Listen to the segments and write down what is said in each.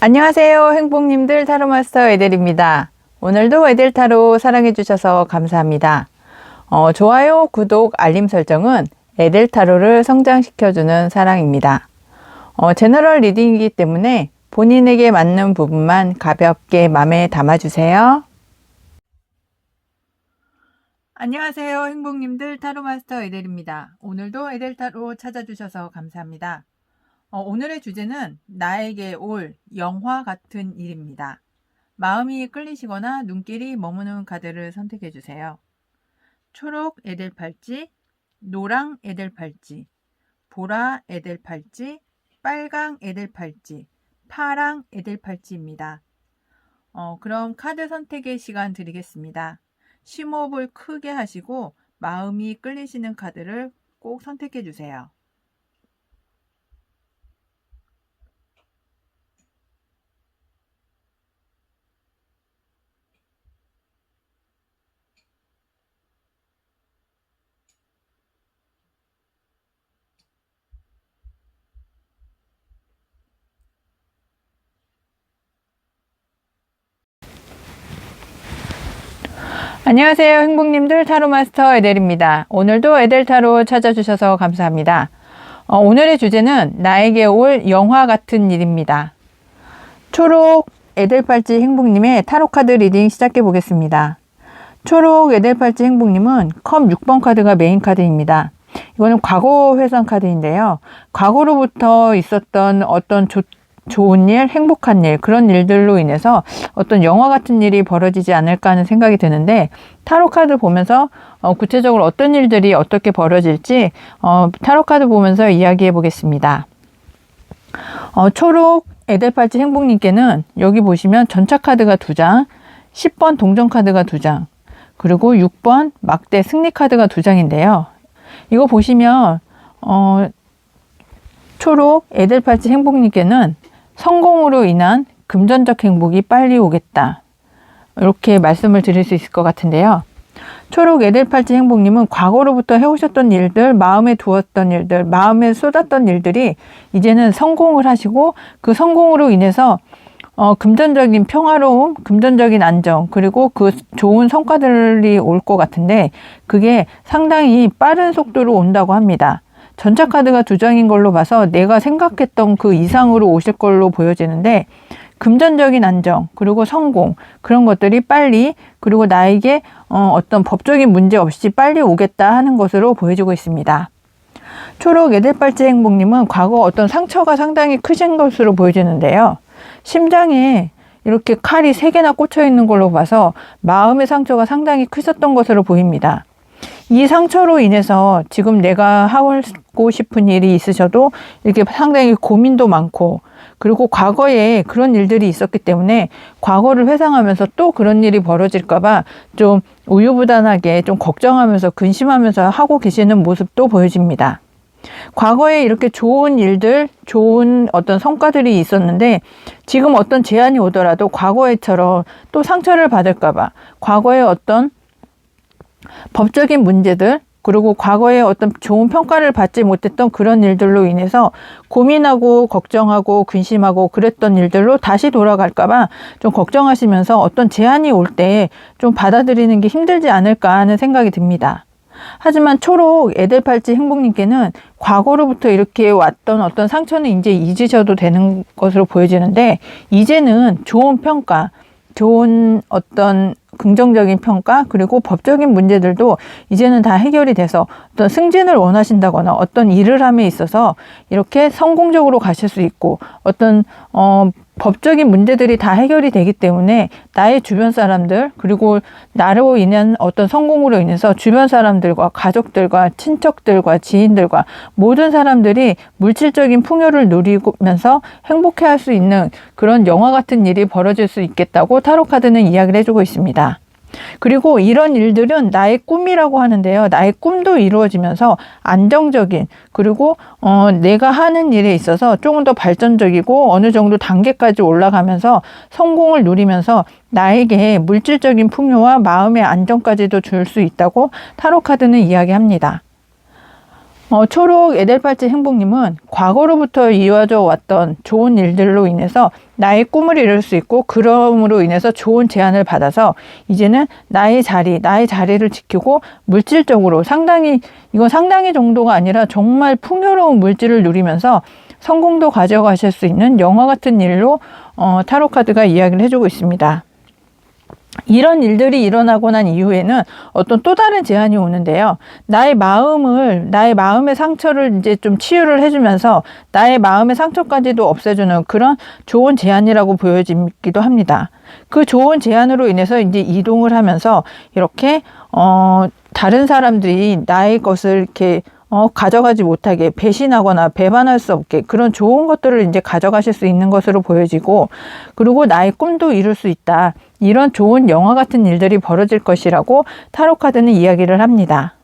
안녕하세요, 행복님들. 타로마스터 에델입니다. 오늘도 에델타로 사랑해주셔서 감사합니다. 좋아요, 구독, 알림 설정은 에델타로를 성장시켜주는 사랑입니다. 제너럴 리딩이기 때문에 본인에게 맞는 부분만 가볍게 마음에 담아주세요. 안녕하세요, 행복님들. 타로마스터 에델입니다. 오늘도 에델타로 찾아주셔서 감사합니다. 오늘의 주제는 나에게 올 영화 같은 일입니다. 마음이 끌리시거나 눈길이 머무는 카드를 선택해 주세요. 초록 에델팔찌, 노랑 에델팔찌, 보라 에델팔찌, 빨강 에델팔찌, 파랑 에델팔찌입니다. 그럼 카드 선택의 시간 드리겠습니다. 심호흡을 크게 하시고 마음이 끌리시는 카드를 꼭 선택해 주세요. 안녕하세요, 행복님들. 타로마스터 에델입니다. 오늘도 에델타로 찾아주셔서 감사합니다. 오늘의 주제는 나에게 올 영화 같은 일입니다. 초록 에델팔찌 행복님의 타로카드 리딩 시작해 보겠습니다. 초록 에델팔찌 행복님은 컵 6번 카드가 메인 카드입니다. 이거는 과거 회상 카드인데요. 과거로부터 있었던 어떤 좋은 일, 행복한 일, 그런 일들로 인해서 어떤 영화 같은 일이 벌어지지 않을까 하는 생각이 드는데, 타로 카드 보면서 구체적으로 어떤 일들이 어떻게 벌어질지 타로 카드 보면서 이야기해 보겠습니다. 초록 에델팔찌 행복님께는 여기 보시면 전차 카드가 2장, 10번 동전 카드가 2장, 그리고 6번 막대 승리 카드가 2장인데요. 이거 보시면 초록 에델팔찌 행복님께는 성공으로 인한 금전적 행복이 빨리 오겠다, 이렇게 말씀을 드릴 수 있을 것 같은데요. 초록 에델팔찌 행복님은 과거로부터 해오셨던 일들, 마음에 두었던 일들, 마음에 쏟았던 일들이 이제는 성공을 하시고, 그 성공으로 인해서 금전적인 평화로움, 금전적인 안정, 그리고 그 좋은 성과들이 올 것 같은데, 그게 상당히 빠른 속도로 온다고 합니다. 전차 카드가 2장인 걸로 봐서 내가 생각했던 그 이상으로 오실 걸로 보여지는데, 금전적인 안정, 그리고 성공, 그런 것들이 빨리, 그리고 나에게 어떤 법적인 문제 없이 빨리 오겠다 하는 것으로 보여지고 있습니다. 초록 에델팔찌 행복님은 과거 어떤 상처가 상당히 크신 것으로 보여지는데요. 심장에 이렇게 칼이 3개나 꽂혀 있는 걸로 봐서 마음의 상처가 상당히 크셨던 것으로 보입니다. 이 상처로 인해서 지금 내가 하고 싶은 일이 있으셔도 이렇게 상당히 고민도 많고, 그리고 과거에 그런 일들이 있었기 때문에 과거를 회상하면서 또 그런 일이 벌어질까봐 좀 우유부단하게 좀 걱정하면서 근심하면서 하고 계시는 모습도 보여집니다. 과거에 이렇게 좋은 일들, 좋은 어떤 성과들이 있었는데 지금 어떤 제한이 오더라도 과거에처럼 또 상처를 받을까봐, 과거에 어떤 법적인 문제들, 그리고 과거에 어떤 좋은 평가를 받지 못했던 그런 일들로 인해서 고민하고 걱정하고 근심하고 그랬던 일들로 다시 돌아갈까봐 좀 걱정하시면서 어떤 제한이 올 때 좀 받아들이는 게 힘들지 않을까 하는 생각이 듭니다. 하지만 초록 에델팔찌 행복님께는 과거로부터 이렇게 왔던 어떤 상처는 이제 잊으셔도 되는 것으로 보여지는데, 이제는 좋은 평가, 좋은 어떤 긍정적인 평가, 그리고 법적인 문제들도 이제는 다 해결이 돼서 어떤 승진을 원하신다거나 어떤 일을 함에 있어서 이렇게 성공적으로 가실 수 있고, 어떤 법적인 문제들이 다 해결이 되기 때문에 나의 주변 사람들, 그리고 나로 인한 어떤 성공으로 인해서 주변 사람들과 가족들과 친척들과 지인들과 모든 사람들이 물질적인 풍요를 누리면서 행복해할 수 있는 그런 영화 같은 일이 벌어질 수 있겠다고 타로카드는 이야기를 해주고 있습니다. 그리고 이런 일들은 나의 꿈이라고 하는데요. 나의 꿈도 이루어지면서 안정적인, 그리고 내가 하는 일에 있어서 조금 더 발전적이고 어느 정도 단계까지 올라가면서 성공을 누리면서 나에게 물질적인 풍요와 마음의 안정까지도 줄 수 있다고 타로 카드는 이야기합니다. 초록 에델팔찌 행복님은 과거로부터 이어져 왔던 좋은 일들로 인해서 나의 꿈을 이룰 수 있고, 그럼으로 인해서 좋은 제안을 받아서 이제는 나의 자리를 지키고 물질적으로 이건 상당히 정도가 아니라 정말 풍요로운 물질을 누리면서 성공도 가져가실 수 있는 영화 같은 일로 타로 카드가 이야기를 해주고 있습니다. 이런 일들이 일어나고 난 이후에는 어떤 또 다른 제안이 오는데요. 나의 마음의 상처를 이제 좀 치유를 해주면서 나의 마음의 상처까지도 없애주는 그런 좋은 제안이라고 보여지기도 합니다. 그 좋은 제안으로 인해서 이제 이동을 하면서 이렇게, 다른 사람들이 나의 것을 이렇게 가져가지 못하게, 배신하거나 배반할 수 없게 그런 좋은 것들을 이제 가져가실 수 있는 것으로 보여지고, 그리고 나의 꿈도 이룰 수 있다. 이런 좋은 영화 같은 일들이 벌어질 것이라고 타로 카드는 이야기를 합니다.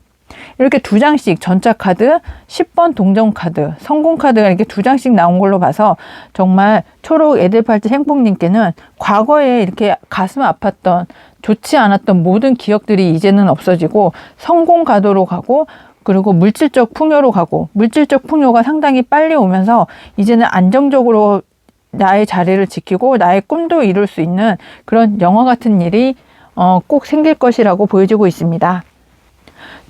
이렇게 2장씩 전차 카드, 10번 동전 카드, 성공 카드가 이렇게 2장씩 나온 걸로 봐서 정말 초록 에델팔찌 행복님께는 과거에 이렇게 가슴 아팠던, 좋지 않았던 모든 기억들이 이제는 없어지고 성공 가도로 가고, 그리고 물질적 풍요로 가고, 물질적 풍요가 상당히 빨리 오면서 이제는 안정적으로 나의 자리를 지키고 나의 꿈도 이룰 수 있는 그런 영화 같은 일이 꼭 생길 것이라고 보여지고 있습니다.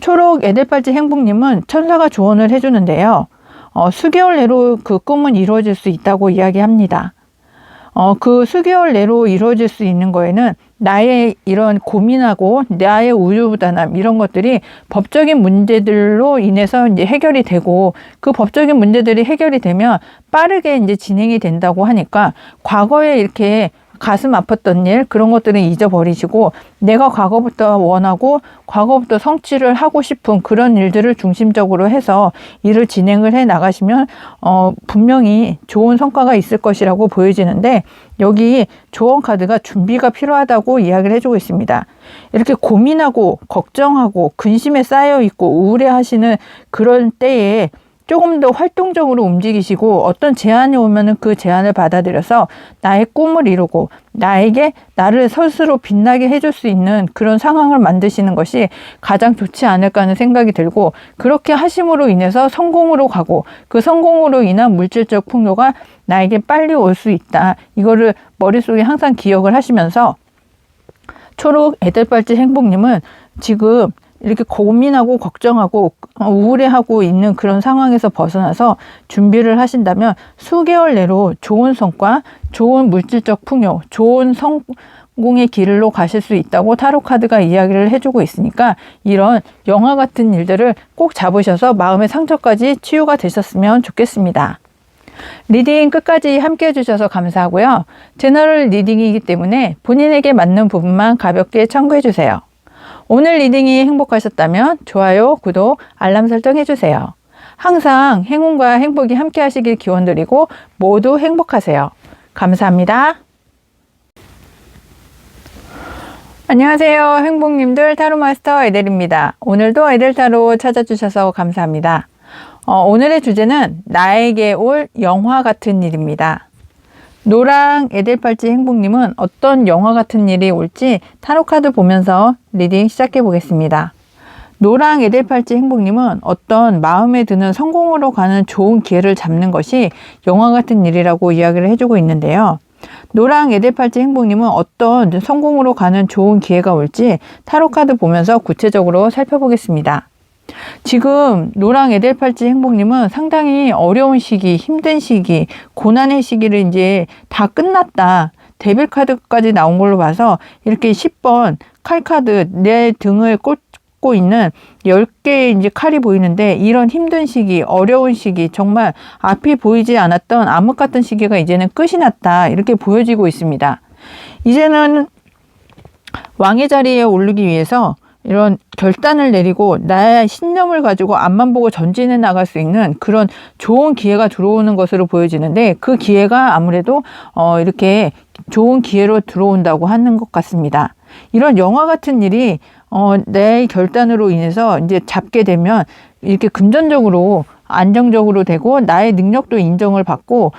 초록 에델팔찌 행복님은 천사가 조언을 해주는데요. 수개월 내로 그 꿈은 이루어질 수 있다고 이야기합니다. 그 수개월 내로 이루어질 수 있는 거에는 나의 이런 고민하고 나의 우유부단함, 이런 것들이 법적인 문제들로 인해서 이제 해결이 되고, 그 법적인 문제들이 해결이 되면 빠르게 이제 진행이 된다고 하니까 과거에 이렇게 가슴 아팠던 일, 그런 것들은 잊어버리시고 내가 과거부터 원하고 과거부터 성취를 하고 싶은 그런 일들을 중심적으로 해서 일을 진행을 해 나가시면 분명히 좋은 성과가 있을 것이라고 보여지는데, 여기 조언 카드가 준비가 필요하다고 이야기를 해주고 있습니다. 이렇게 고민하고 걱정하고 근심에 쌓여 있고 우울해하시는 그런 때에 조금 더 활동적으로 움직이시고, 어떤 제안이 오면은 그 제안을 받아들여서 나의 꿈을 이루고 나를 스스로 빛나게 해줄 수 있는 그런 상황을 만드시는 것이 가장 좋지 않을까 하는 생각이 들고, 그렇게 하심으로 인해서 성공으로 가고, 그 성공으로 인한 물질적 풍요가 나에게 빨리 올 수 있다. 이거를 머릿속에 항상 기억을 하시면서 초록 에델팔찌 행복님은 지금 이렇게 고민하고 걱정하고 우울해하고 있는 그런 상황에서 벗어나서 준비를 하신다면 수개월 내로 좋은 성과, 좋은 물질적 풍요, 좋은 성공의 길로 가실 수 있다고 타로 카드가 이야기를 해주고 있으니까, 이런 영화 같은 일들을 꼭 잡으셔서 마음의 상처까지 치유가 되셨으면 좋겠습니다. 리딩 끝까지 함께 해주셔서 감사하고요. 제너럴 리딩이기 때문에 본인에게 맞는 부분만 가볍게 참고해주세요. 오늘 리딩이 행복하셨다면 좋아요, 구독, 알람 설정 해주세요. 항상 행운과 행복이 함께 하시길 기원드리고 모두 행복하세요. 감사합니다. 안녕하세요. 행복님들, 타로마스터 에델입니다. 오늘도 에델타로 찾아주셔서 감사합니다. 오늘의 주제는 나에게 올 영화 같은 일입니다. 노랑 에델팔찌 행복님은 어떤 영화 같은 일이 올지 타로카드 보면서 리딩 시작해 보겠습니다. 노랑 에델팔찌 행복님은 어떤 마음에 드는 성공으로 가는 좋은 기회를 잡는 것이 영화 같은 일이라고 이야기를 해주고 있는데요. 노랑 에델팔찌 행복님은 어떤 성공으로 가는 좋은 기회가 올지 타로카드 보면서 구체적으로 살펴보겠습니다. 지금 노랑 에델팔찌 행복님은 상당히 어려운 시기, 힘든 시기, 고난의 시기를 이제 다 끝났다. 데빌 카드까지 나온 걸로 봐서 이렇게 10번 칼카드, 내 등을 꽂고 있는 10개의 이제 칼이 보이는데, 이런 힘든 시기, 어려운 시기, 정말 앞이 보이지 않았던 암흑 같은 시기가 이제는 끝이 났다. 이렇게 보여지고 있습니다. 이제는 왕의 자리에 오르기 위해서 이런 결단을 내리고 나의 신념을 가지고 앞만 보고 전진해 나갈 수 있는 그런 좋은 기회가 들어오는 것으로 보여지는데, 그 기회가 아무래도 이렇게 좋은 기회로 들어온다고 하는 것 같습니다. 이런 영화 같은 일이 내 결단으로 인해서 이제 잡게 되면 이렇게 금전적으로 안정적으로 되고 나의 능력도 인정을 받고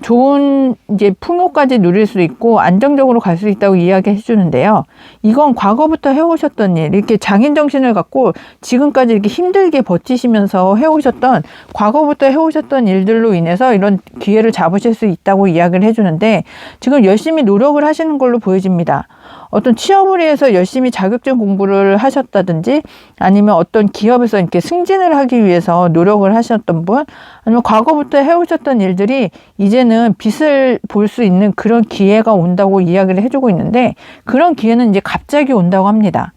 좋은 이제 풍요까지 누릴 수 있고 안정적으로 갈 수 있다고 이야기해 주는데요. 이건 과거부터 해오셨던 일, 이렇게 장인 정신을 갖고 지금까지 이렇게 힘들게 버티시면서 해오셨던, 과거부터 해오셨던 일들로 인해서 이런 기회를 잡으실 수 있다고 이야기를 해주는데, 지금 열심히 노력을 하시는 걸로 보여집니다. 어떤 취업을 위해서 열심히 자격증 공부를 하셨다든지, 아니면 어떤 기업에서 이렇게 승진을 하기 위해서 노력을 하셨던 분, 아니면 과거부터 해오셨던 일들이 이제는 빛을 볼 수 있는 그런 기회가 온다고 이야기를 해주고 있는데, 그런 기회는 이제 갑자기 온다고 합니다.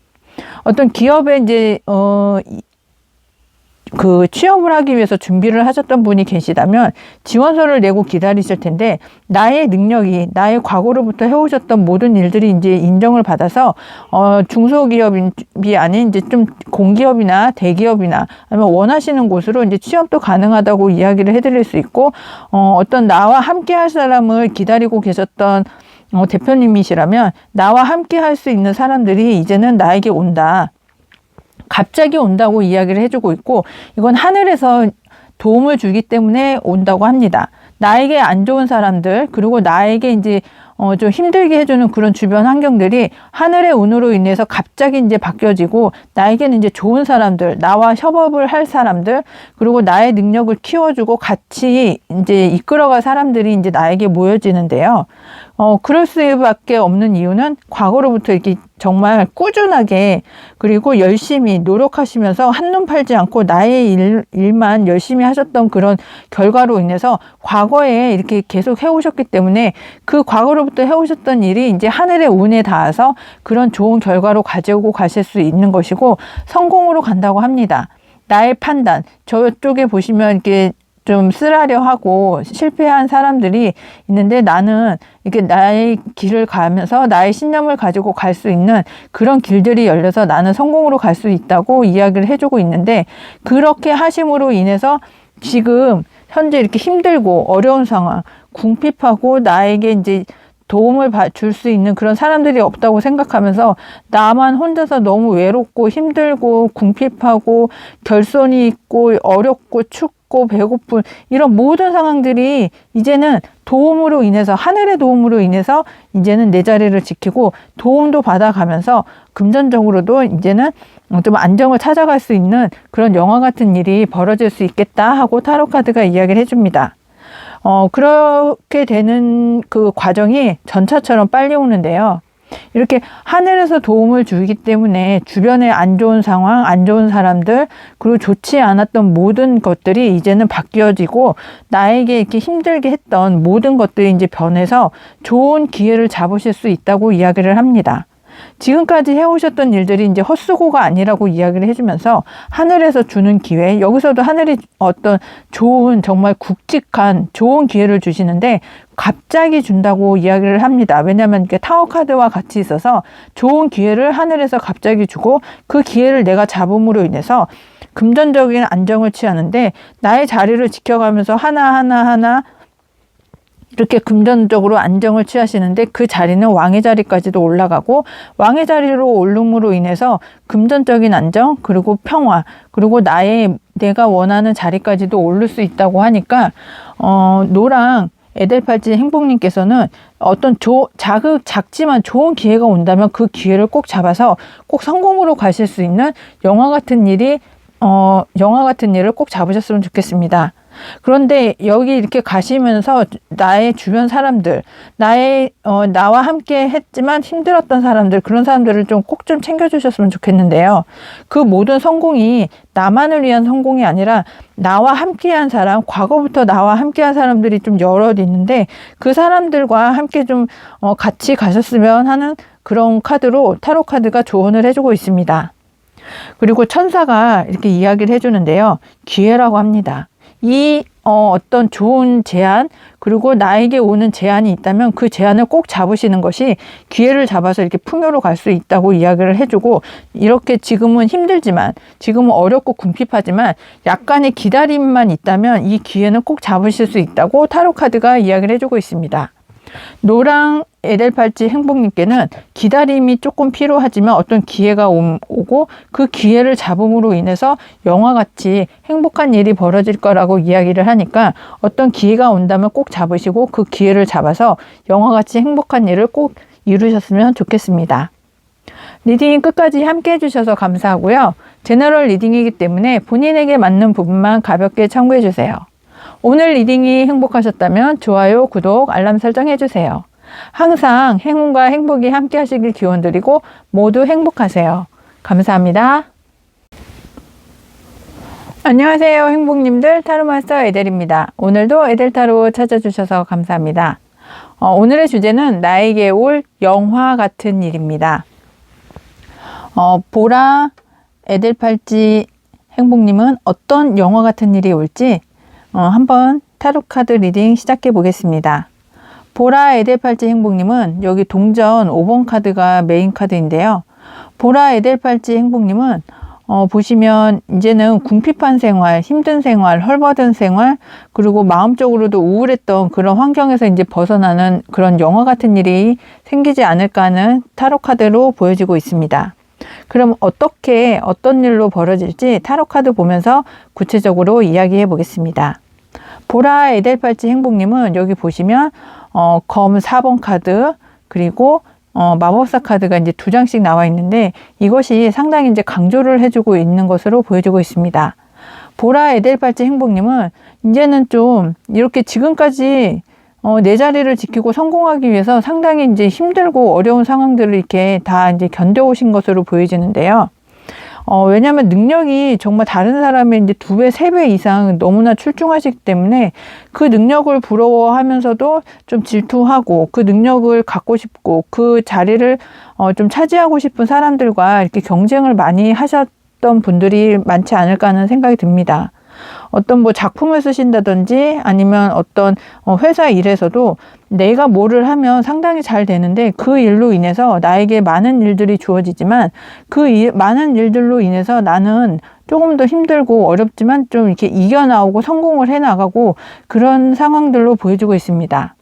어떤 기업에 이제 그 취업을 하기 위해서 준비를 하셨던 분이 계시다면 지원서를 내고 기다리실 텐데, 나의 능력이, 나의 과거로부터 해오셨던 모든 일들이 이제 인정을 받아서 중소기업이 아닌 이제 좀 공기업이나 대기업이나 아니면 원하시는 곳으로 이제 취업도 가능하다고 이야기를 해드릴 수 있고, 어떤 나와 함께 할 사람을 기다리고 계셨던 대표님이시라면 나와 함께 할 수 있는 사람들이 이제는 나에게 온다, 갑자기 온다고 이야기를 해주고 있고, 이건 하늘에서 도움을 주기 때문에 온다고 합니다. 나에게 안 좋은 사람들, 그리고 나에게 이제 좀 힘들게 해주는 그런 주변 환경들이 하늘의 운으로 인해서 갑자기 이제 바뀌어지고, 나에게는 이제 좋은 사람들, 나와 협업을 할 사람들, 그리고 나의 능력을 키워주고 같이 이제 이끌어갈 사람들이 이제 나에게 모여지는데요. 그럴 수밖에 없는 이유는 과거로부터 이렇게 정말 꾸준하게 그리고 열심히 노력하시면서 한눈 팔지 않고 나의 일만 열심히 하셨던 그런 결과로 인해서 과거에 이렇게 계속 해오셨기 때문에, 그 과거로부터 해오셨던 일이 이제 하늘의 운에 닿아서 그런 좋은 결과로 가지고 가실 수 있는 것이고, 성공으로 간다고 합니다. 나의 판단, 저쪽에 보시면 이렇게 좀 쓰라려 하고 실패한 사람들이 있는데, 나는 이렇게 나의 길을 가면서 나의 신념을 가지고 갈 수 있는 그런 길들이 열려서 나는 성공으로 갈 수 있다고 이야기를 해주고 있는데, 그렇게 하심으로 인해서 지금 현재 이렇게 힘들고 어려운 상황, 궁핍하고 나에게 이제 도움을 줄 수 있는 그런 사람들이 없다고 생각하면서 나만 혼자서 너무 외롭고 힘들고 궁핍하고 결손이 있고 어렵고 춥고 배고픈 이런 모든 상황들이 이제는 도움으로 인해서, 하늘의 도움으로 인해서 이제는 내 자리를 지키고 도움도 받아가면서 금전적으로도 이제는 좀 안정을 찾아갈 수 있는 그런 영화 같은 일이 벌어질 수 있겠다 하고 타로 카드가 이야기를 해줍니다. 그렇게 되는 그 과정이 전차처럼 빨리 오는데요. 이렇게 하늘에서 도움을 주기 때문에 주변에 안 좋은 상황, 안 좋은 사람들, 그리고 좋지 않았던 모든 것들이 이제는 바뀌어지고, 나에게 이렇게 힘들게 했던 모든 것들이 이제 변해서 좋은 기회를 잡으실 수 있다고 이야기를 합니다. 지금까지 해오셨던 일들이 이제 헛수고가 아니라고 이야기를 해주면서 하늘에서 주는 기회, 여기서도 하늘이 어떤 좋은, 정말 굵직한 좋은 기회를 주시는데 갑자기 준다고 이야기를 합니다. 왜냐하면 이게 타워 카드와 같이 있어서 좋은 기회를 하늘에서 갑자기 주고, 그 기회를 내가 잡음으로 인해서 금전적인 안정을 취하는데, 나의 자리를 지켜가면서 하나하나 이렇게 금전적으로 안정을 취하시는데, 그 자리는 왕의 자리까지도 올라가고, 왕의 자리로 오름으로 인해서 금전적인 안정, 그리고 평화, 그리고 내가 원하는 자리까지도 오를 수 있다고 하니까, 노랑 에델팔찌 행복님께서는 어떤 작지만 좋은 기회가 온다면 그 기회를 꼭 잡아서 꼭 성공으로 가실 수 있는 영화 같은 일을 꼭 잡으셨으면 좋겠습니다. 그런데 여기 이렇게 가시면서 나의 주변 사람들, 나와 함께 했지만 힘들었던 사람들, 그런 사람들을 꼭 좀 챙겨주셨으면 좋겠는데요. 그 모든 성공이 나만을 위한 성공이 아니라 나와 함께한 사람, 과거부터 나와 함께한 사람들이 좀 여럿 있는데, 그 사람들과 함께 좀 같이 가셨으면 하는 그런 카드로 타로 카드가 조언을 해주고 있습니다. 그리고 천사가 이렇게 이야기를 해주는데요. 기회라고 합니다. 어떤 좋은 제안, 그리고 나에게 오는 제안이 있다면 그 제안을 꼭 잡으시는 것이 기회를 잡아서 이렇게 풍요로 갈 수 있다고 이야기를 해주고, 이렇게 지금은 힘들지만, 지금은 어렵고 궁핍하지만 약간의 기다림만 있다면 이 기회는 꼭 잡으실 수 있다고 타로 카드가 이야기를 해주고 있습니다. 노랑 에델팔찌 행복님께는 기다림이 조금 필요하지만 어떤 기회가 오고 그 기회를 잡음으로 인해서 영화같이 행복한 일이 벌어질 거라고 이야기를 하니까, 어떤 기회가 온다면 꼭 잡으시고 그 기회를 잡아서 영화같이 행복한 일을 꼭 이루셨으면 좋겠습니다. 리딩 끝까지 함께 해주셔서 감사하고요. 제너럴 리딩이기 때문에 본인에게 맞는 부분만 가볍게 참고해 주세요. 오늘 리딩이 행복하셨다면 좋아요, 구독, 알람 설정 해주세요. 항상 행운과 행복이 함께 하시길 기원드리고 모두 행복하세요. 감사합니다. 안녕하세요, 행복님들. 타로마스터 에델입니다. 오늘도 에델타로 찾아주셔서 감사합니다. 오늘의 주제는 나에게 올 영화 같은 일입니다. 보라 에델팔찌 행복님은 어떤 영화 같은 일이 올지 한번 타로카드 리딩 시작해 보겠습니다. 보라 에델팔찌 행복님은 여기 동전 5번 카드가 메인 카드인데요. 보라 에델팔찌 행복님은 보시면 이제는 궁핍한 생활, 힘든 생활, 헐벗은 생활, 그리고 마음적으로도 우울했던 그런 환경에서 이제 벗어나는 그런 영화 같은 일이 생기지 않을까 하는 타로카드로 보여지고 있습니다. 그럼 어떻게 어떤 일로 벌어질지 타로카드 보면서 구체적으로 이야기해 보겠습니다. 보라 에델팔찌 행복님은 여기 보시면 검 4번 카드, 그리고 마법사 카드가 이제 2장씩 나와 있는데, 이것이 상당히 이제 강조를 해주고 있는 것으로 보여지고 있습니다. 보라 에델팔찌 행복님은 이제는 좀 이렇게 지금까지 내 자리를 지키고 성공하기 위해서 상당히 이제 힘들고 어려운 상황들을 이렇게 다 이제 견뎌오신 것으로 보여지는데요. 왜냐하면 능력이 정말 다른 사람의 이제 2배, 3배 이상 너무나 출중하시기 때문에 그 능력을 부러워하면서도 좀 질투하고 그 능력을 갖고 싶고 그 자리를 좀 차지하고 싶은 사람들과 이렇게 경쟁을 많이 하셨던 분들이 많지 않을까 하는 생각이 듭니다. 어떤 뭐 작품을 쓰신다든지 아니면 어떤 회사 일에서도 내가 뭐를 하면 상당히 잘 되는데 그 일로 인해서 나에게 많은 일들이 주어지지만 그 많은 일들로 인해서 나는 조금 더 힘들고 어렵지만 좀 이렇게 이겨나오고 성공을 해나가고 그런 상황들로 보여지고 있습니다.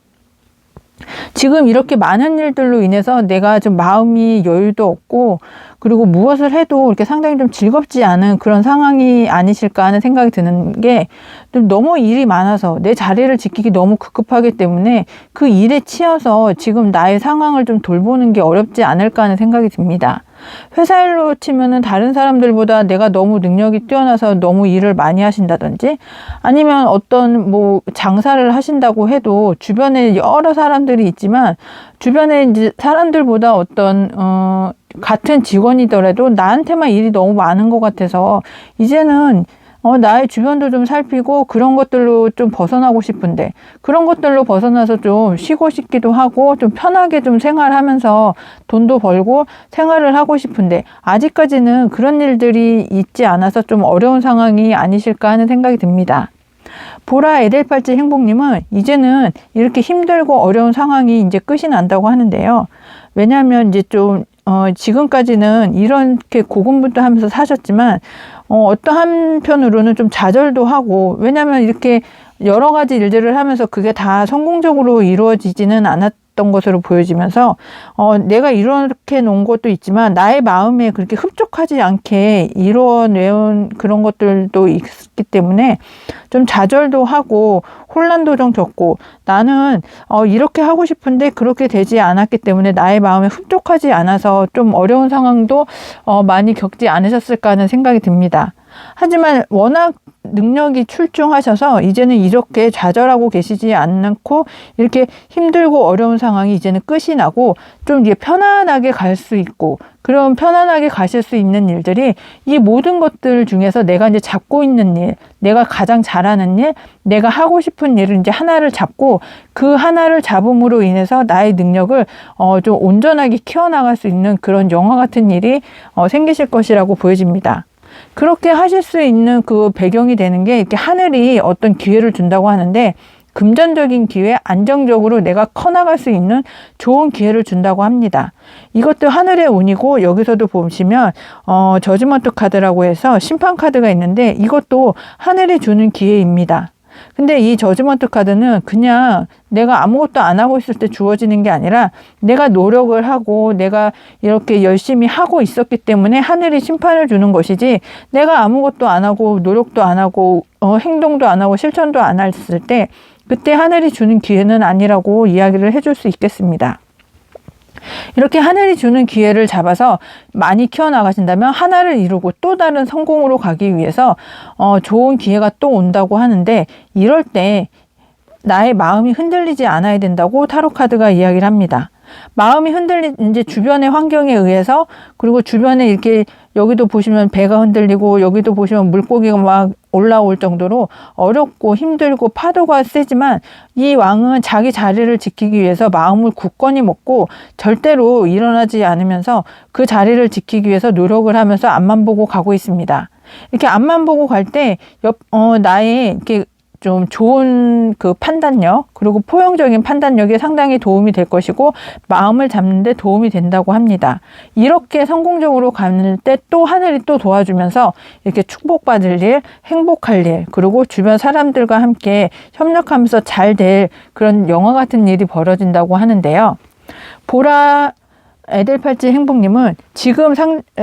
지금 이렇게 많은 일들로 인해서 내가 좀 마음이 여유도 없고, 그리고 무엇을 해도 이렇게 상당히 좀 즐겁지 않은 그런 상황이 아니실까 하는 생각이 드는 게, 좀 너무 일이 많아서 내 자리를 지키기 너무 급급하기 때문에 그 일에 치여서 지금 나의 상황을 좀 돌보는 게 어렵지 않을까 하는 생각이 듭니다. 회사 일로 치면은 다른 사람들보다 내가 너무 능력이 뛰어나서 너무 일을 많이 하신다든지, 아니면 어떤 뭐 장사를 하신다고 해도 주변에 여러 사람들이 있지만 주변에 이제 사람들보다 어떤 같은 직원이더라도 나한테만 일이 너무 많은 것 같아서 이제는 나의 주변도 좀 살피고 그런 것들로 좀 벗어나고 싶은데, 그런 것들로 벗어나서 좀 쉬고 싶기도 하고 좀 편하게 좀 생활하면서 돈도 벌고 생활을 하고 싶은데 아직까지는 그런 일들이 있지 않아서 좀 어려운 상황이 아니실까 하는 생각이 듭니다. 보라 에델팔찌 행복님은 이제는 이렇게 힘들고 어려운 상황이 이제 끝이 난다고 하는데요. 왜냐하면 이제 좀 지금까지는 이렇게 고군분투하면서 사셨지만 어떤 한편으로는 좀 좌절도 하고, 왜냐하면 이렇게 여러 가지 일들을 하면서 그게 다 성공적으로 이루어지지는 않았던 것으로 보여지면서 내가 이렇게 놓은 것도 있지만 나의 마음에 그렇게 흡족하지 않게 이루어내온 그런 것들도 있기 때문에 좀 좌절도 하고 혼란도 좀 겪고, 나는 이렇게 하고 싶은데 그렇게 되지 않았기 때문에 나의 마음에 흡족하지 않아서 좀 어려운 상황도 많이 겪지 않으셨을까 하는 생각이 듭니다. 하지만 워낙 능력이 출중하셔서 이제는 이렇게 좌절하고 계시지 않고 이렇게 힘들고 어려운 상황이 이제는 끝이 나고 좀 이제 편안하게 갈 수 있고, 그런 편안하게 가실 수 있는 일들이 이 모든 것들 중에서 내가 이제 잡고 있는 일, 내가 가장 잘하는 일, 내가 하고 싶은 일을 이제 하나를 잡고 그 하나를 잡음으로 인해서 나의 능력을 좀 온전하게 키워나갈 수 있는 그런 영화 같은 일이 생기실 것이라고 보여집니다. 그렇게 하실 수 있는 그 배경이 되는 게 이렇게 하늘이 어떤 기회를 준다고 하는데 금전적인 기회, 안정적으로 내가 커나갈 수 있는 좋은 기회를 준다고 합니다. 이것도 하늘의 운이고 여기서도 보시면 저지먼트 카드라고 해서 심판 카드가 있는데 이것도 하늘이 주는 기회입니다. 근데 이 저지먼트 카드는 그냥 내가 아무것도 안 하고 있을 때 주어지는 게 아니라 내가 노력을 하고 내가 이렇게 열심히 하고 있었기 때문에 하늘이 심판을 주는 것이지 내가 아무것도 안 하고 노력도 안 하고 행동도 안 하고 실천도 안 했을 때 그때 하늘이 주는 기회는 아니라고 이야기를 해줄 수 있겠습니다. 이렇게 하늘이 주는 기회를 잡아서 많이 키워나가신다면 하나를 이루고 또 다른 성공으로 가기 위해서 좋은 기회가 또 온다고 하는데 이럴 때 나의 마음이 흔들리지 않아야 된다고 타로 카드가 이야기를 합니다. 마음이 이제 주변의 환경에 의해서 그리고 주변에 이렇게 여기도 보시면 배가 흔들리고 여기도 보시면 물고기가 막 올라올 정도로 어렵고 힘들고 파도가 세지만 이 왕은 자기 자리를 지키기 위해서 마음을 굳건히 먹고 절대로 일어나지 않으면서 그 자리를 지키기 위해서 노력을 하면서 앞만 보고 가고 있습니다. 이렇게 앞만 보고 갈 때 나의 이렇게 좀 좋은 그 판단력 그리고 포용적인 판단력에 상당히 도움이 될 것이고 마음을 잡는 데 도움이 된다고 합니다. 이렇게 성공적으로 가는 때 또 하늘이 또 도와주면서 이렇게 축복받을 일, 행복할 일 그리고 주변 사람들과 함께 협력하면서 잘 될 그런 영화 같은 일이 벌어진다고 하는데요. 보라 에델팔찌 행복님은 지금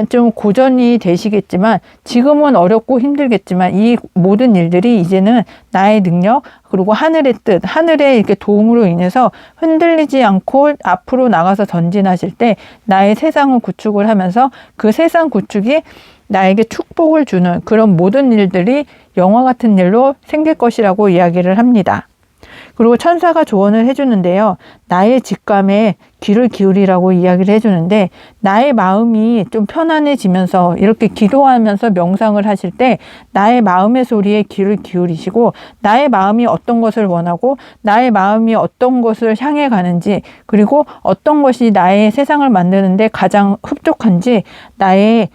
좀 고전이 되시겠지만 지금은 어렵고 힘들겠지만 이 모든 일들이 이제는 나의 능력 그리고 하늘의 뜻, 하늘의 이렇게 도움으로 인해서 흔들리지 않고 앞으로 나가서 전진하실 때 나의 세상을 구축을 하면서 그 세상 구축이 나에게 축복을 주는 그런 모든 일들이 영화 같은 일로 생길 것이라고 이야기를 합니다. 그리고 천사가 조언을 해주는데요. 나의 직감에 귀를 기울이라고 이야기를 해주는데 나의 마음이 좀 편안해지면서 이렇게 기도하면서 명상을 하실 때 나의 마음의 소리에 귀를 기울이시고 나의 마음이 어떤 것을 원하고 나의 마음이 어떤 것을 향해 가는지 그리고 어떤 것이 나의 세상을 만드는데 가장 흡족한지 나의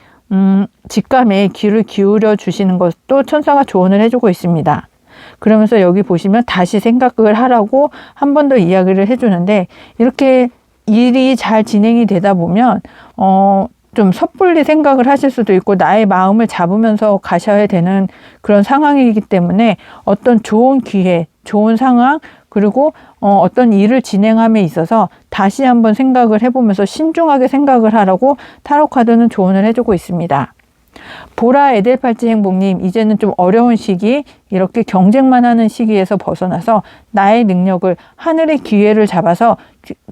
직감에 귀를 기울여 주시는 것도 천사가 조언을 해주고 있습니다. 그러면서 여기 보시면 다시 생각을 하라고 한 번 더 이야기를 해주는데 이렇게 일이 잘 진행이 되다 보면 좀 섣불리 생각을 하실 수도 있고 나의 마음을 잡으면서 가셔야 되는 그런 상황이기 때문에 어떤 좋은 기회, 좋은 상황 그리고 어떤 일을 진행함에 있어서 다시 한번 생각을 해보면서 신중하게 생각을 하라고 타로 카드는 조언을 해주고 있습니다. 보라 에델팔찌 행복님 이제는 좀 어려운 시기 이렇게 경쟁만 하는 시기에서 벗어나서 나의 능력을 하늘의 기회를 잡아서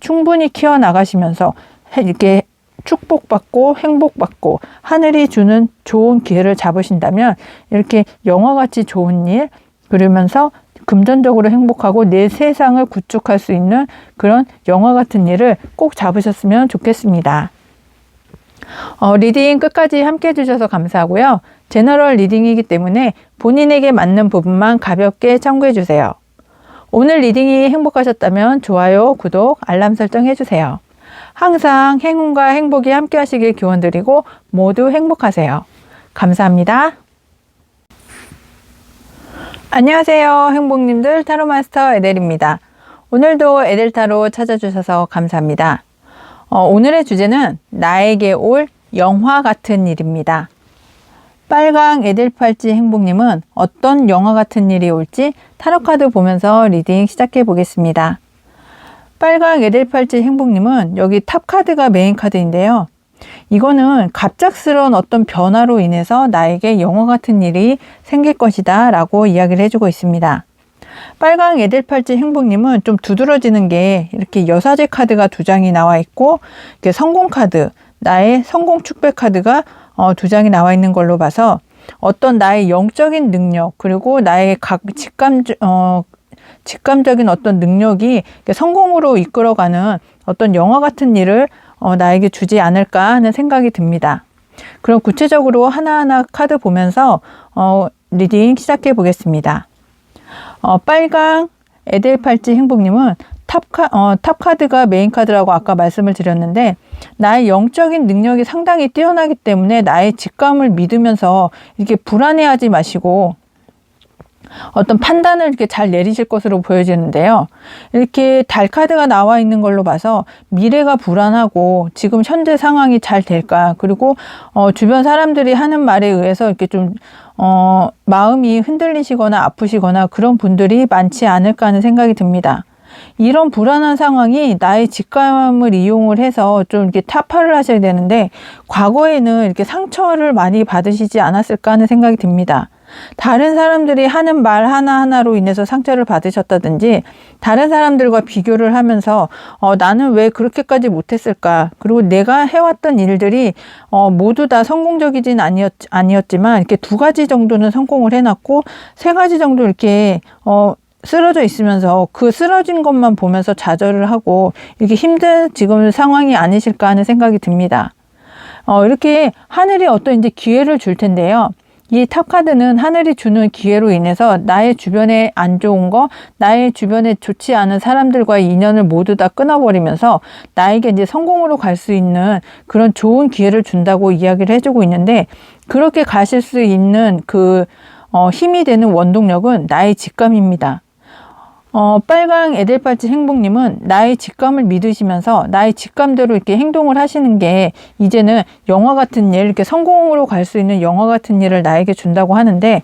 충분히 키워나가시면서 이렇게 축복받고 행복받고 하늘이 주는 좋은 기회를 잡으신다면 이렇게 영화같이 좋은 일 그러면서 금전적으로 행복하고 내 세상을 구축할 수 있는 그런 영화 같은 일을 꼭 잡으셨으면 좋겠습니다. 리딩 끝까지 함께 해주셔서 감사하고요. 제너럴 리딩이기 때문에 본인에게 맞는 부분만 가볍게 참고해주세요. 오늘 리딩이 행복하셨다면 좋아요, 구독, 알람 설정 해주세요. 항상 행운과 행복이 함께 하시길 기원드리고 모두 행복하세요. 감사합니다. 안녕하세요. 행복님들 타로마스터 에델입니다. 오늘도 에델타로 찾아주셔서 감사합니다. 오늘의 주제는 나에게 올 영화 같은 일입니다. 빨강 에델팔찌 행복님은 어떤 영화 같은 일이 올지 타로카드 보면서 리딩 시작해 보겠습니다. 빨강 에델팔찌 행복님은 여기 탑카드가 메인 카드인데요. 이거는 갑작스러운 어떤 변화로 인해서 나에게 영화 같은 일이 생길 것이다 라고 이야기를 해주고 있습니다. 빨강 에델팔찌 행복님은 좀 두드러지는 게 이렇게 여사제 카드가 2장이 나와 있고 이렇게 성공 카드, 나의 성공 축배 카드가 2장이 나와 있는 걸로 봐서 어떤 나의 영적인 능력 그리고 나의 직감적인 어떤 능력이 성공으로 이끌어가는 어떤 영화 같은 일을 나에게 주지 않을까 하는 생각이 듭니다. 그럼 구체적으로 하나하나 카드 보면서 리딩 시작해 보겠습니다. 빨강 에델팔찌 행복님은 탑카드가 메인 카드라고 아까 말씀을 드렸는데, 나의 영적인 능력이 상당히 뛰어나기 때문에 나의 직감을 믿으면서 이렇게 불안해하지 마시고 어떤 판단을 이렇게 잘 내리실 것으로 보여지는데요. 이렇게 달 카드가 나와 있는 걸로 봐서 미래가 불안하고 지금 현재 상황이 잘 될까, 그리고 주변 사람들이 하는 말에 의해서 이렇게 좀 마음이 흔들리시거나 아프시거나 그런 분들이 많지 않을까 하는 생각이 듭니다. 이런 불안한 상황이 나의 직감을 이용을 해서 좀 이렇게 타파를 하셔야 되는데, 과거에는 이렇게 상처를 많이 받으시지 않았을까 하는 생각이 듭니다. 다른 사람들이 하는 말 하나하나로 인해서 상처를 받으셨다든지, 다른 사람들과 비교를 하면서 나는 왜 그렇게까지 못했을까, 그리고 내가 해왔던 일들이 모두 다 성공적이진 아니었지만 이렇게 2가지 정도는 성공을 해놨고 3가지 정도 이렇게 쓰러져 있으면서 그 쓰러진 것만 보면서 좌절을 하고 이렇게 힘든 지금 상황이 아니실까 하는 생각이 듭니다. 이렇게 하늘이 어떤 이제 기회를 줄 텐데요. 이 탑카드는 하늘이 주는 기회로 인해서 나의 주변에 안 좋은 거, 나의 주변에 좋지 않은 사람들과의 인연을 모두 다 끊어버리면서 나에게 이제 성공으로 갈 수 있는 그런 좋은 기회를 준다고 이야기를 해주고 있는데, 그렇게 가실 수 있는 그 힘이 되는 원동력은 나의 직감입니다. 빨강 에델팔찌 행복님은 나의 직감을 믿으시면서 나의 직감대로 이렇게 행동을 하시는 게 이제는 영화 같은 일, 이렇게 성공으로 갈 수 있는 영화 같은 일을 나에게 준다고 하는데,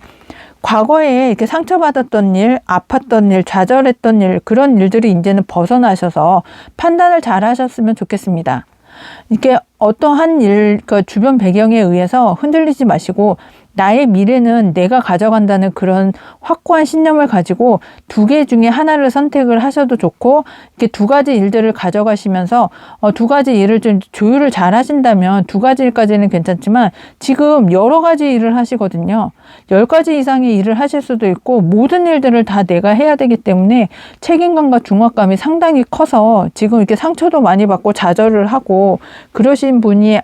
과거에 이렇게 상처받았던 일, 아팠던 일, 좌절했던 일, 그런 일들이 이제는 벗어나셔서 판단을 잘 하셨으면 좋겠습니다. 이렇게 어떠한 일, 그 주변 배경에 의해서 흔들리지 마시고 나의 미래는 내가 가져간다는 그런 확고한 신념을 가지고 2개 중에 하나를 선택을 하셔도 좋고, 이렇게 2가지 일들을 가져가시면서 2가지 일을 좀 조율을 잘 하신다면 2가지 일까지는 괜찮지만 지금 여러 가지 일을 하시거든요. 10가지 이상의 일을 하실 수도 있고 모든 일들을 다 내가 해야 되기 때문에 책임감과 중압감이 상당히 커서 지금 이렇게 상처도 많이 받고 좌절을 하고 그러신 분이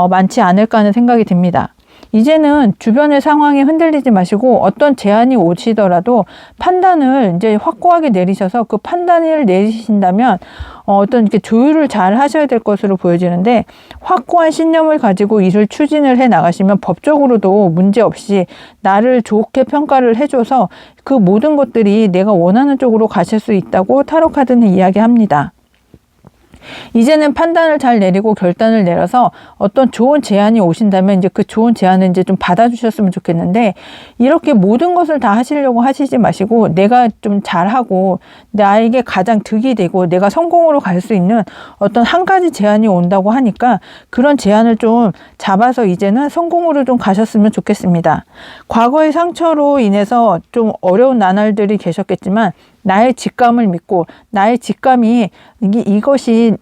많지 않을까 하는 생각이 듭니다. 이제는 주변의 상황에 흔들리지 마시고 어떤 제안이 오시더라도 판단을 이제 확고하게 내리셔서 그 판단을 내리신다면 어떤 이렇게 조율을 잘 하셔야 될 것으로 보여지는데, 확고한 신념을 가지고 일을 추진을 해 나가시면 법적으로도 문제 없이 나를 좋게 평가를 해줘서 그 모든 것들이 내가 원하는 쪽으로 가실 수 있다고 타로카드는 이야기합니다. 이제는 판단을 잘 내리고 결단을 내려서 어떤 좋은 제안이 오신다면 이제 그 좋은 제안을 이제 좀 받아주셨으면 좋겠는데, 이렇게 모든 것을 다 하시려고 하시지 마시고 내가 좀 잘하고 나에게 가장 득이 되고 내가 성공으로 갈 수 있는 어떤 한 가지 제안이 온다고 하니까 그런 제안을 좀 잡아서 이제는 성공으로 좀 가셨으면 좋겠습니다. 과거의 상처로 인해서 좀 어려운 나날들이 계셨겠지만 나의 직감을 믿고 나의 직감이 이것이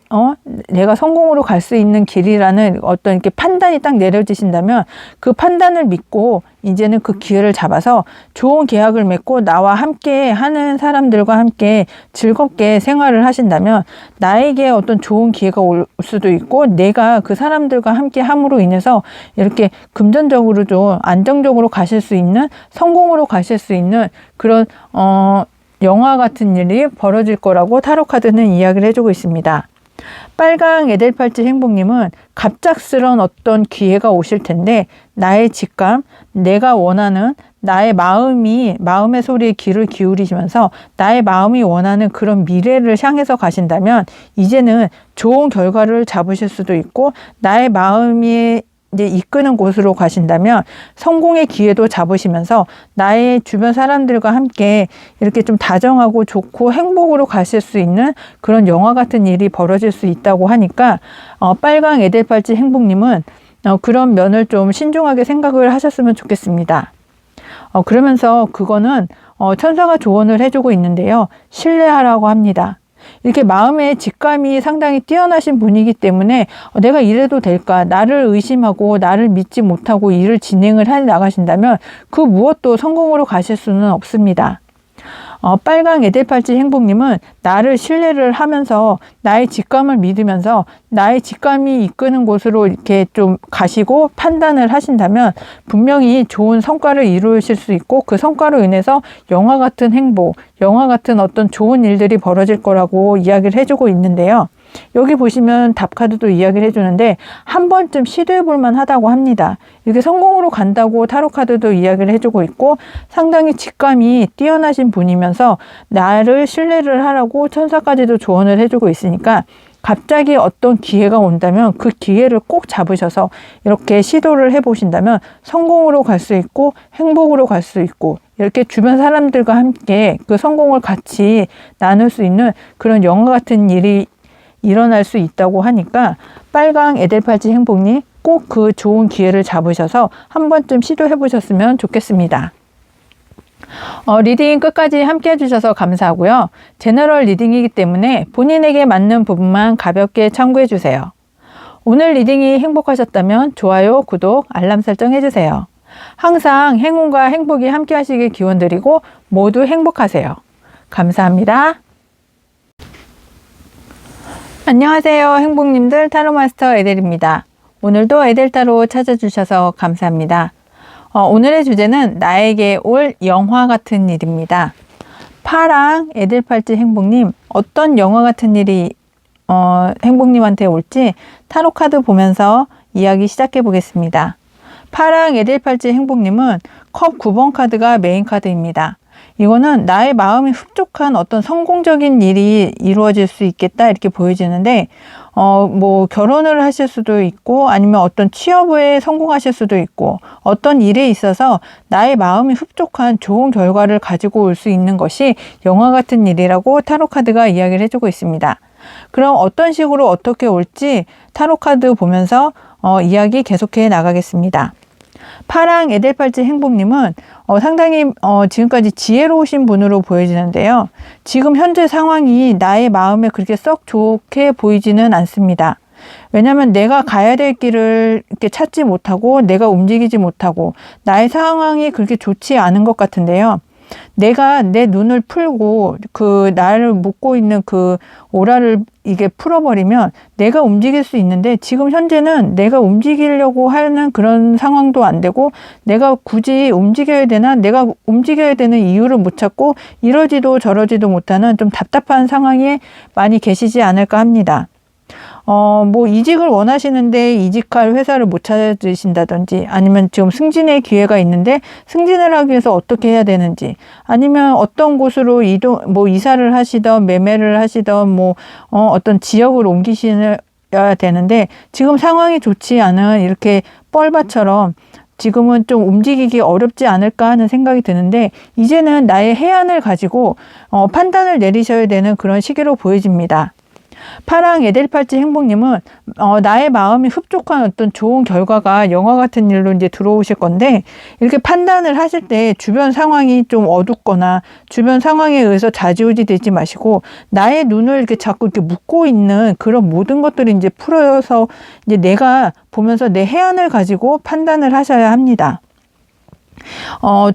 내가 성공으로 갈 수 있는 길이라는 어떤 이렇게 판단이 딱 내려지신다면 그 판단을 믿고 이제는 그 기회를 잡아서 좋은 계약을 맺고 나와 함께 하는 사람들과 함께 즐겁게 생활을 하신다면 나에게 어떤 좋은 기회가 올 수도 있고 내가 그 사람들과 함께 함으로 인해서 이렇게 금전적으로 좀 안정적으로 가실 수 있는, 성공으로 가실 수 있는 그런 영화 같은 일이 벌어질 거라고 타로카드는 이야기를 해주고 있습니다. 빨강 에델팔찌 행복님은 갑작스런 어떤 기회가 오실 텐데 나의 직감, 내가 원하는 나의 마음의 소리에 귀를 기울이시면서 나의 마음이 원하는 그런 미래를 향해서 가신다면 이제는 좋은 결과를 잡으실 수도 있고, 나의 마음이 이제 이끄는 곳으로 가신다면 성공의 기회도 잡으시면서 나의 주변 사람들과 함께 이렇게 좀 다정하고 좋고 행복으로 가실 수 있는 그런 영화 같은 일이 벌어질 수 있다고 하니까 빨강 에델팔찌 행복님은 그런 면을 좀 신중하게 생각을 하셨으면 좋겠습니다. 그러면서 그거는 천사가 조언을 해주고 있는데요. 신뢰하라고 합니다. 이렇게 마음의 직감이 상당히 뛰어나신 분이기 때문에 내가 이래도 될까, 나를 의심하고 나를 믿지 못하고 일을 진행을 해 나가신다면 그 무엇도 성공으로 가실 수는 없습니다. 빨강 에델팔찌 행복님은 나를 신뢰를 하면서 나의 직감을 믿으면서 나의 직감이 이끄는 곳으로 이렇게 좀 가시고 판단을 하신다면 분명히 좋은 성과를 이루실 수 있고 그 성과로 인해서 영화 같은 행복, 영화 같은 어떤 좋은 일들이 벌어질 거라고 이야기를 해주고 있는데요. 여기 보시면 답카드도 이야기를 해주는데 한 번쯤 시도해 볼 만하다고 합니다. 이렇게 성공으로 간다고 타로카드도 이야기를 해주고 있고 상당히 직감이 뛰어나신 분이면서 나를 신뢰를 하라고 천사까지도 조언을 해주고 있으니까 갑자기 어떤 기회가 온다면 그 기회를 꼭 잡으셔서 이렇게 시도를 해보신다면 성공으로 갈 수 있고 행복으로 갈 수 있고 이렇게 주변 사람들과 함께 그 성공을 같이 나눌 수 있는 그런 영화 같은 일이 일어날 수 있다고 하니까 빨강 에델팔찌 행복님 꼭 그 좋은 기회를 잡으셔서 한 번쯤 시도해 보셨으면 좋겠습니다. 리딩 끝까지 함께 해주셔서 감사하고요. 제너럴 리딩이기 때문에 본인에게 맞는 부분만 가볍게 참고해 주세요. 오늘 리딩이 행복하셨다면 좋아요, 구독, 알람 설정 해주세요. 항상 행운과 행복이 함께 하시길 기원드리고 모두 행복하세요. 감사합니다. 안녕하세요. 행복님들 타로마스터 에델입니다. 오늘도 에델타로 찾아주셔서 감사합니다. 오늘의 주제는 나에게 올 영화 같은 일입니다. 파랑 에델팔찌 행복님 어떤 영화 같은 일이 행복님한테 올지 타로카드 보면서 이야기 시작해 보겠습니다. 파랑 에델팔찌 행복님은 컵 9번 카드가 메인 카드입니다. 이거는 나의 마음이 흡족한 어떤 성공적인 일이 이루어질 수 있겠다 이렇게 보여지는데 뭐 결혼을 하실 수도 있고 아니면 어떤 취업에 성공하실 수도 있고 어떤 일에 있어서 나의 마음이 흡족한 좋은 결과를 가지고 올 수 있는 것이 영화 같은 일이라고 타로카드가 이야기를 해주고 있습니다. 그럼 어떤 식으로 어떻게 올지 타로카드 보면서 이야기 계속해 나가겠습니다. 파랑 에델팔찌 행복님은 상당히 지금까지 지혜로우신 분으로 보여지는데요. 지금 현재 상황이 나의 마음에 그렇게 썩 좋게 보이지는 않습니다. 왜냐하면 내가 가야 될 길을 이렇게 찾지 못하고 내가 움직이지 못하고 나의 상황이 그렇게 좋지 않은 것 같은데요. 내가 내 눈을 풀고 그 나를 묶고 있는 그 오라를 이게 풀어버리면 내가 움직일 수 있는데 지금 현재는 내가 움직이려고 하는 그런 상황도 안 되고 내가 굳이 움직여야 되나 내가 움직여야 되는 이유를 못 찾고 이러지도 저러지도 못하는 좀 답답한 상황에 많이 계시지 않을까 합니다. 뭐 이직을 원하시는데 이직할 회사를 못 찾으신다든지 아니면 지금 승진의 기회가 있는데 승진을 하기 위해서 어떻게 해야 되는지 아니면 어떤 곳으로 이사를 하시던 매매를 하시던 어떤 지역을 옮기셔야 되는데 지금 상황이 좋지 않은 이렇게 뻘밭처럼 지금은 좀 움직이기 어렵지 않을까 하는 생각이 드는데 이제는 나의 해안을 가지고 판단을 내리셔야 되는 그런 시기로 보여집니다. 파랑 에델팔찌 행복님은 나의 마음이 흡족한 어떤 좋은 결과가 영화 같은 일로 이제 들어오실 건데 이렇게 판단을 하실 때 주변 상황이 좀 어둡거나 주변 상황에 의해서 좌지우지 되지 마시고 나의 눈을 이렇게 자꾸 이렇게 묶고 있는 그런 모든 것들을 이제 풀어서 이제 내가 보면서 내 해안을 가지고 판단을 하셔야 합니다.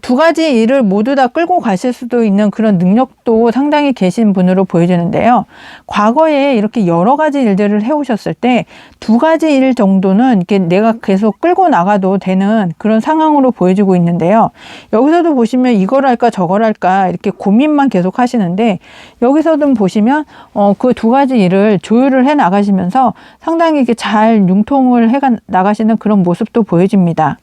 두 가지 일을 모두 다 끌고 가실 수도 있는 그런 능력도 상당히 계신 분으로 보여지는데요. 과거에 이렇게 여러 가지 일들을 해오셨을 때 두 가지 일 정도는 이렇게 내가 계속 끌고 나가도 되는 그런 상황으로 보여지고 있는데요. 여기서도 보시면 이걸 할까 저걸 할까 이렇게 고민만 계속 하시는데 여기서도 보시면 그 두 가지 일을 조율을 해 나가시면서 상당히 이렇게 잘 융통을 해 나가시는 그런 모습도 보여집니다.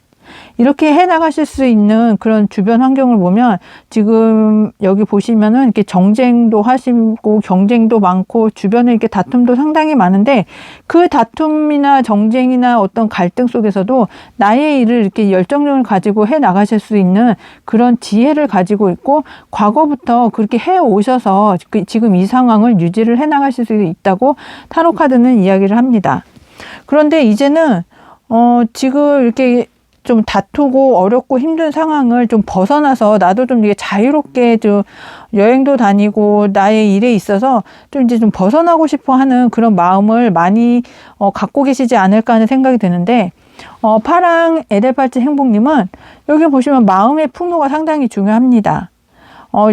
이렇게 해 나가실 수 있는 그런 주변 환경을 보면 지금 여기 보시면은 이렇게 정쟁도 하시고 경쟁도 많고 주변에 이렇게 다툼도 상당히 많은데 그 다툼이나 정쟁이나 어떤 갈등 속에서도 나의 일을 이렇게 열정을 가지고 해 나가실 수 있는 그런 지혜를 가지고 있고 과거부터 그렇게 해 오셔서 지금 이 상황을 유지를 해 나가실 수 있다고 타로 카드는 이야기를 합니다. 그런데 이제는 지금 이렇게 좀 다투고 어렵고 힘든 상황을 좀 벗어나서 나도 좀 이게 자유롭게 좀 여행도 다니고 나의 일에 있어서 좀 이제 좀 벗어나고 싶어 하는 그런 마음을 많이 갖고 계시지 않을까 하는 생각이 드는데 파랑 에델팔찌 행복님은 여기 보시면 마음의 풍요가 상당히 중요합니다.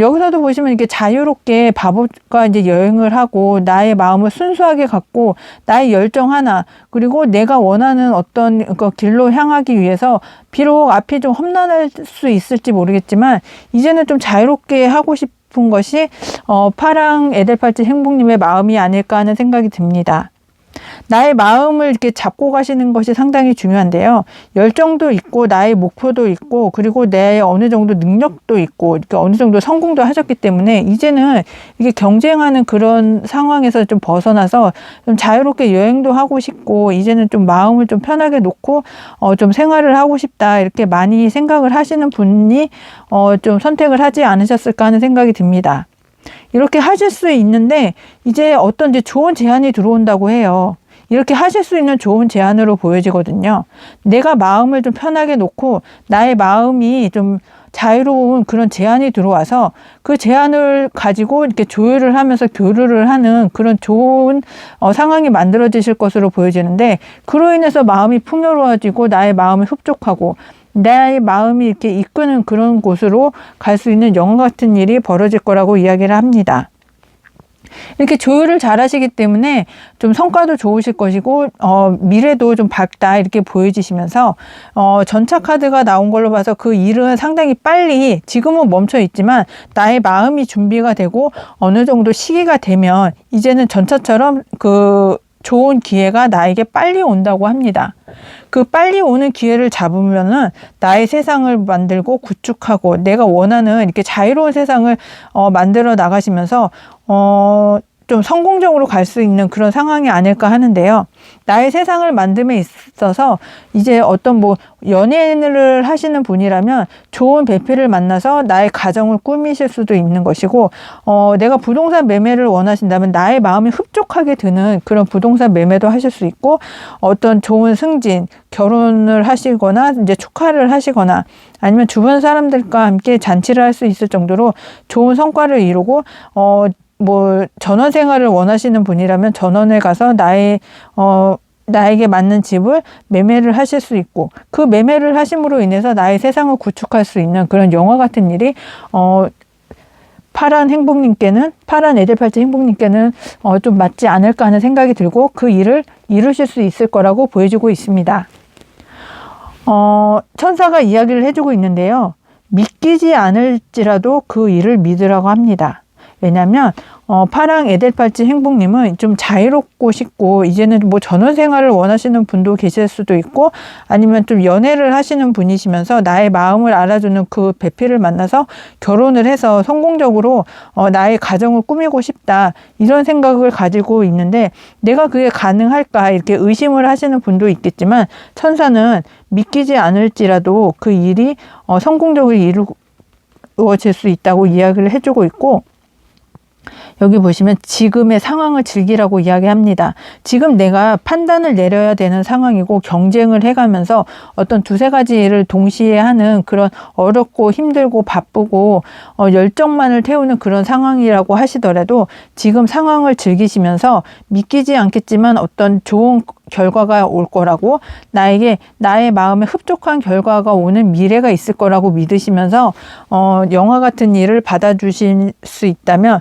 여기서도 보시면 이렇게 자유롭게 바보가 이제 여행을 하고 나의 마음을 순수하게 갖고 나의 열정 하나 그리고 내가 원하는 어떤 그 길로 향하기 위해서 비록 앞이 좀 험난할 수 있을지 모르겠지만 이제는 좀 자유롭게 하고 싶은 것이 파랑 에델팔찌 행복님의 마음이 아닐까 하는 생각이 듭니다. 나의 마음을 이렇게 잡고 가시는 것이 상당히 중요한데요. 열정도 있고 나의 목표도 있고 그리고 내 어느 정도 능력도 있고 이렇게 어느 정도 성공도 하셨기 때문에 이제는 이게 경쟁하는 그런 상황에서 좀 벗어나서 좀 자유롭게 여행도 하고 싶고 이제는 좀 마음을 좀 편하게 놓고 좀 생활을 하고 싶다 이렇게 많이 생각을 하시는 분이 좀 선택을 하지 않으셨을까 하는 생각이 듭니다. 이렇게 하실 수 있는데 이제 어떤 이제 좋은 제안이 들어온다고 해요. 이렇게 하실 수 있는 좋은 제안으로 보여지거든요. 내가 마음을 좀 편하게 놓고 나의 마음이 좀 자유로운 그런 제안이 들어와서 그 제안을 가지고 이렇게 조율을 하면서 교류를 하는 그런 좋은 상황이 만들어지실 것으로 보여지는데 그로 인해서 마음이 풍요로워지고 나의 마음이 흡족하고 나의 마음이 이렇게 이끄는 그런 곳으로 갈 수 있는 영화 같은 일이 벌어질 거라고 이야기를 합니다. 이렇게 조율을 잘 하시기 때문에 좀 성과도 좋으실 것이고 미래도 좀 밝다 이렇게 보여지시면서 전차 카드가 나온 걸로 봐서 그 일은 상당히 빨리 지금은 멈춰 있지만 나의 마음이 준비가 되고 어느 정도 시기가 되면 이제는 전차처럼 그 좋은 기회가 나에게 빨리 온다고 합니다. 그 빨리 오는 기회를 잡으면은 나의 세상을 만들고 구축하고 내가 원하는 이렇게 자유로운 세상을 만들어 나가시면서 좀 성공적으로 갈 수 있는 그런 상황이 아닐까 하는데요. 나의 세상을 만듦에 있어서 이제 어떤 뭐 연애를 하시는 분이라면 좋은 배필을 만나서 나의 가정을 꾸미실 수도 있는 것이고 내가 부동산 매매를 원하신다면 나의 마음이 흡족하게 드는 그런 부동산 매매도 하실 수 있고 어떤 좋은 승진, 결혼을 하시거나 이제 축하를 하시거나 아니면 주변 사람들과 함께 잔치를 할 수 있을 정도로 좋은 성과를 이루고 뭐 전원 생활을 원하시는 분이라면 전원에 가서 나에게 맞는 집을 매매를 하실 수 있고 그 매매를 하심으로 인해서 나의 세상을 구축할 수 있는 그런 영화 같은 일이 파란 에델팔찌 행복님께는 좀 맞지 않을까 하는 생각이 들고 그 일을 이루실 수 있을 거라고 보여지고 있습니다. 천사가 이야기를 해주고 있는데요. 믿기지 않을지라도 그 일을 믿으라고 합니다. 왜냐하면 파랑 에델팔찌 행복님은 좀 자유롭고 싶고 이제는 뭐 전원 생활을 원하시는 분도 계실 수도 있고 아니면 좀 연애를 하시는 분이시면서 나의 마음을 알아주는 그 배필을 만나서 결혼을 해서 성공적으로 나의 가정을 꾸미고 싶다 이런 생각을 가지고 있는데 내가 그게 가능할까 이렇게 의심을 하시는 분도 있겠지만 천사는 믿기지 않을지라도 그 일이 성공적으로 이루어질 수 있다고 이야기를 해주고 있고 여기 보시면 지금의 상황을 즐기라고 이야기합니다. 지금 내가 판단을 내려야 되는 상황이고 경쟁을 해가면서 어떤 두세 가지 일을 동시에 하는 그런 어렵고 힘들고 바쁘고 열정만을 태우는 그런 상황이라고 하시더라도 지금 상황을 즐기시면서 믿기지 않겠지만 어떤 좋은 결과가 올 거라고 나에게 나의 마음에 흡족한 결과가 오는 미래가 있을 거라고 믿으시면서 영화 같은 일을 받아주실 수 있다면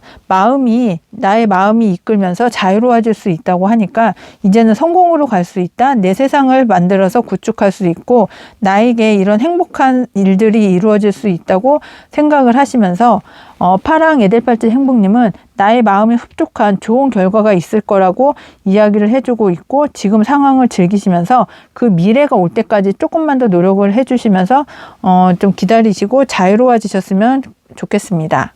나의 마음이 이끌면서 자유로워질 수 있다고 하니까 이제는 성공으로 갈 수 있다. 내 세상을 만들어서 구축할 수 있고 나에게 이런 행복한 일들이 이루어질 수 있다고 생각을 하시면서 파랑 에델팔찌 행복님은 나의 마음에 흡족한 좋은 결과가 있을 거라고 이야기를 해주고 있고 지금 상황을 즐기시면서 그 미래가 올 때까지 조금만 더 노력을 해주시면서 좀 기다리시고 자유로워지셨으면 좋겠습니다.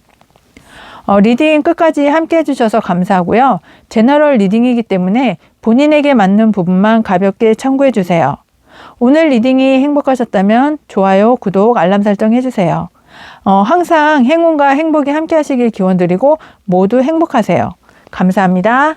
리딩 끝까지 함께 해주셔서 감사하고요. 제너럴 리딩이기 때문에 본인에게 맞는 부분만 가볍게 참고해주세요. 오늘 리딩이 행복하셨다면 좋아요, 구독, 알람 설정 해주세요. 항상 행운과 행복이 함께 하시길 기원드리고 모두 행복하세요. 감사합니다.